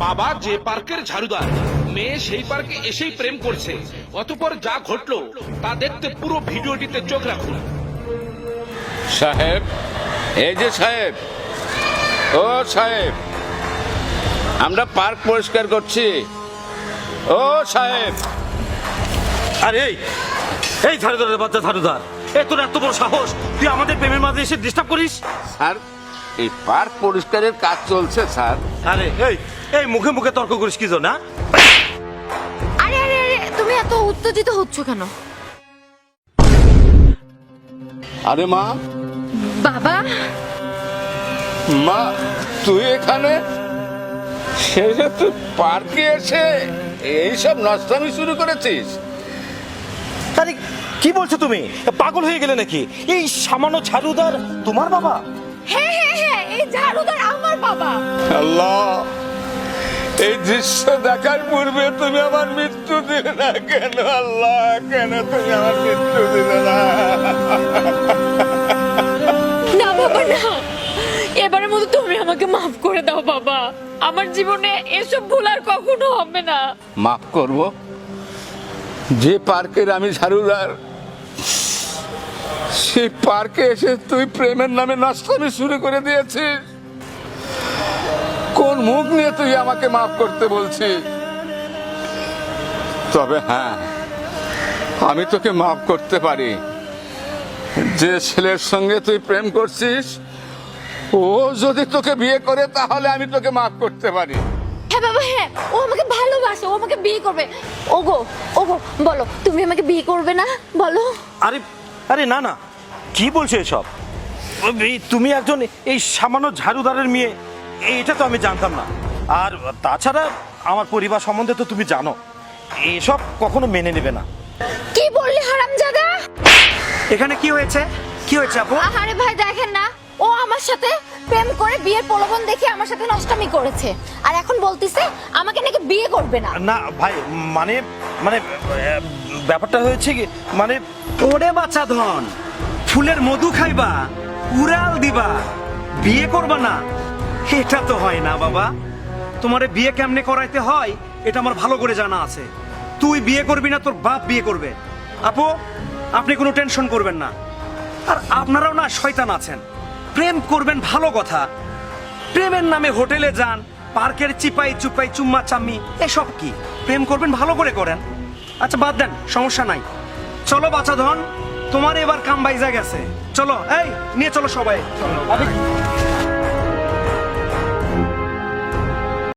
বাবা যে পার্কের ঝাড়ুদার, মেয়ে সেই পার্কে এসেই প্রেম করছে, অতঃপর যা ঘটলো তা দেখতে পুরো ভিডিওটিতে চোখ রাখুন। সাহেব, এই যে সাহেব, ও সাহেব, আমরা পার্ক পরিষ্কার করছি। ও সাহেব। আরে এই ঝাড়ুদারের বাচ্চা ঝাড়ুদার, তোর এত বড় সাহস, তুই আমাদের প্রেমের মাঝে এসে ডিস্টার্ব করিস? স্যার, এই পার্ক পরিষ্কারের কাজ চলছে স্যার। আরে এই মুখে মুখে তর্ক করিস কি জন্য? আরে আরে আরে তুমি এত উত্তেজিত হচ্ছ কেন? আরে মা, বাবা, মা তুই এখানে? সেটা তুই পার্কে এসে এইসব নষ্টামি শুরু করেছিস? আরে কি বলছো তুমি? পাগল হয়ে গেলে নাকি? এই সামান্য ঝাড়ুদার তোমার বাবা? হ্যাঁ হ্যাঁ হ্যাঁ, এই ঝাড়ুদার আমার বাবা। আল্লাহ, এই দৃশ্য দেখার পূর্বে তুমি আমার মৃত্যু দিলে না কেন? আল্লাহ, কেন তুমি আমার মৃত্যু দিলে না? না বাবা না, এবারের মতো তুমি আমাকে মাফ করে দাও বাবা। আমার জীবনে এসব ভুল আর কখনো হবে না। মাফ করব? যে পার্কের আমি ঝাড়ুদার, সেই পার্কে এসে তুই প্রেমের নামে নষ্টামি শুরু করে দিয়েছিস। কোন মুখ নিয়ে তুই আমাকে মাফ করতে বলছিস? তবে হ্যাঁ, আমি তোকে মাফ করতে পারি। যে ছেলের সঙ্গে তুই প্রেম করছিস, ও যদি তোকে বিয়ে করে তাহলে আমি তোকে মাফ করতে পারি। হ্যাঁ বাবা হ্যাঁ, ও আমাকে ভালোবাসে, ও আমাকে বিয়ে করবে। ওগো ওগো বলো, তুমি আমাকে বিয়ে করবে না বলো? আরে আরে না না, কি বলছো এসব? তুমি একজন এই সামান্য ঝাড়ুদারের মেয়ে, এটা তো আমি জানতাম না। আর তাছাড়া আমার পরিবার সম্বন্ধে তো তুমি জানো, এসব কখনো মেনে নেবে না। কি বললি হারামজাদা? এখানে কি হয়েছে? কি হয়েছে আপু? আরে ভাই দেখেন না, ও আমার সাথে প্রেম করে বিয়ের প্রলোভন দেখে আমার সাথে নষ্টামি করেছে, আর এখন বলতিছে আমাকে নাকি বিয়ে করবে না। না ভাই, মানে মানে ব্যাপারটা হয়েছে কি, মানে ওরে বাচ্চা ধন, ফুলের মধু খাইবা, উড়াল দিবা, বিয়ে করবা না? এটা তো হয় না বাবা। তোমারে বিয়ে কেমনে করাইতে হয় এটা আমার ভালো করে জানা আছে। তুই বিয়ে করবি না, তোর বাপ বিয়ে করবে। আপু, আপনি কোনো টেনশন করবেন না। আর আপনারাও না শয়তান আছেন। প্রেম করবেন ভালো কথা, প্রেমের নামে হোটেলে যান, পার্কের চিপাই চুপাই চুম্মা চাম্মি, এসব কি? প্রেম করবেন ভালো করে করেন। আচ্ছা বাদ দেন, সমস্যা নাই। চলো বাচ্চা ধন, তোমার এবার কাম বাইজা গেছে। চলো, এই নিয়ে চলো সবাই। চলো।